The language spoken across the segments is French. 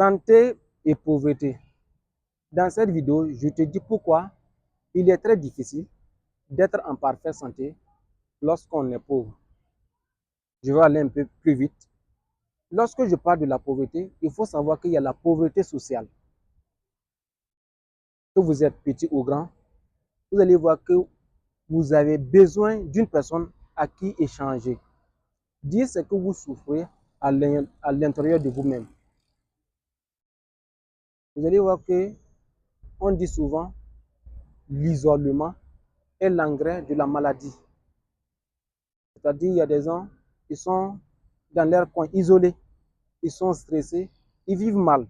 Santé et pauvreté. Dans cette vidéo, je te dis pourquoi il est très difficile d'être en parfaite santé lorsqu'on est pauvre. Je vais aller un peu plus vite. Lorsque je parle de la pauvreté, il faut savoir qu'il y a la pauvreté sociale. Que vous êtes petit ou grand, vous allez voir que vous avez besoin d'une personne à qui échanger. Dire ce que vous souffrez à l'intérieur de vous-même. Vous allez voir que on dit souvent l'isolement est l'engrais de la maladie. C'est-à-dire, il y a des gens qui sont dans leur coin isolés, ils sont stressés, ils vivent mal.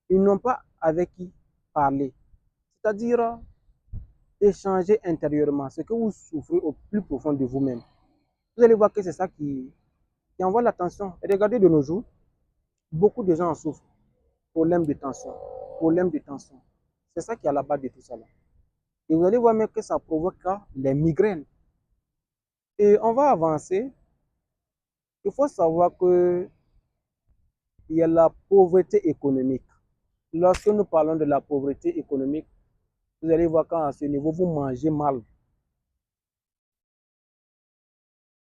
Ils n'ont pas avec qui parler. C'est-à-dire, échanger intérieurement ce que vous souffrez au plus profond de vous-même. Vous allez voir que c'est ça qui envoie l'attention. Et regardez de nos jours, beaucoup de gens en souffrent. Problème de tension, problème de tension. C'est ça qui est à la base de tout ça. Là. Et vous allez voir même que ça provoque les migraines. Et on va avancer. Il faut savoir que il y a la pauvreté économique. Lorsque nous parlons de la pauvreté économique, vous allez voir qu'à ce niveau, vous mangez mal.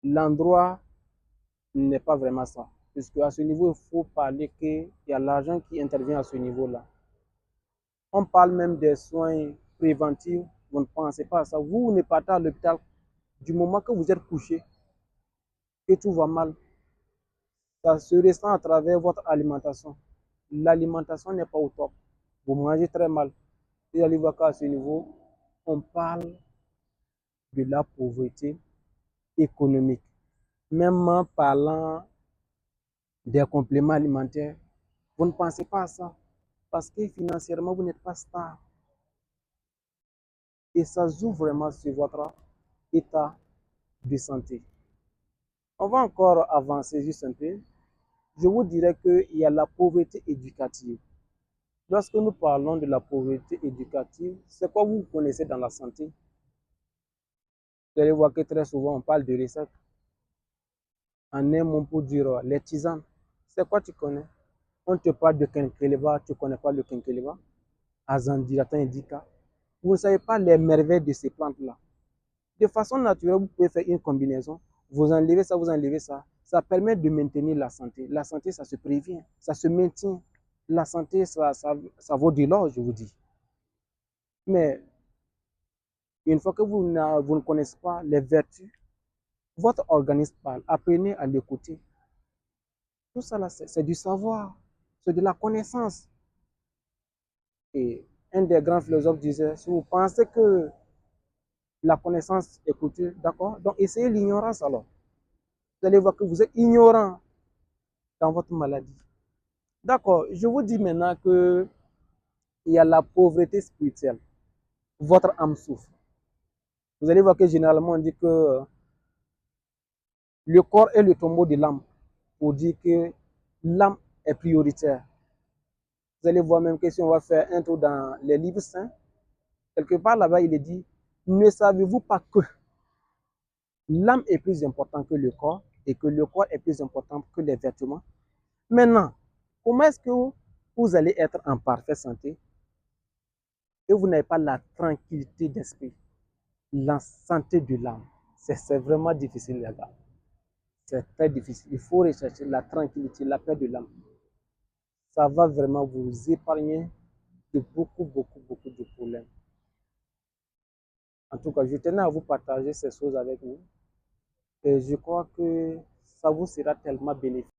L'endroit n'est pas vraiment ça. Puisque à ce niveau, il faut parler qu'il y a l'argent qui intervient à ce niveau-là. On parle même des soins préventifs. Vous ne pensez pas à ça. Vous ne partez à l'hôpital du moment que vous êtes couché, que tout va mal. Ça se ressent à travers votre alimentation. L'alimentation n'est pas au top. Vous mangez très mal. Vous allez voir qu'à ce niveau, on parle de la pauvreté économique. Même en parlant des compléments alimentaires, vous ne pensez pas à ça. Parce que financièrement, vous n'êtes pas stable. Et ça joue vraiment sur votre état de santé. On va encore avancer juste un peu. Je vous dirais qu'il y a la pauvreté éducative. Lorsque nous parlons de la pauvreté éducative, c'est quoi vous connaissez dans la santé? Vous allez voir que très souvent on parle de recettes. En un mot pour dire les tisanes. C'est quoi tu connais? On te parle de quinqueleba, tu ne connais pas le quinqueleba? Azandirata indica. Vous ne savez pas les merveilles de ces plantes-là. De façon naturelle, vous pouvez faire une combinaison. Vous enlevez ça, vous enlevez ça. Ça permet de maintenir la santé. La santé, ça se prévient, ça se maintient. La santé, ça vaut de l'or, je vous dis. Mais une fois que vous ne connaissez pas les vertus, votre organisme parle. Apprenez à l'écouter. Tout ça, c'est du savoir, c'est de la connaissance. Et un des grands philosophes disait, si vous pensez que la connaissance est coûteuse, d'accord? Donc essayez l'ignorance alors. Vous allez voir que vous êtes ignorant dans votre maladie. D'accord, je vous dis maintenant que il y a la pauvreté spirituelle. Votre âme souffre. Vous allez voir que généralement on dit que le corps est le tombeau de l'âme pour dire que l'âme est prioritaire. Vous allez voir même que si on va faire un tour dans les livres saints, quelque part là-bas il est dit, ne savez-vous pas que l'âme est plus importante que le corps et que le corps est plus important que les vêtements? Maintenant, comment est-ce que vous allez être en parfaite santé et vous n'avez pas la tranquillité d'esprit, la santé de l'âme? C'est vraiment difficile, les gars. C'est très difficile. Il faut rechercher la tranquillité, la paix de l'âme. Ça va vraiment vous épargner de beaucoup de problèmes. En tout cas, je tenais à vous partager ces choses avec vous. Et je crois que ça vous sera tellement bénéfique.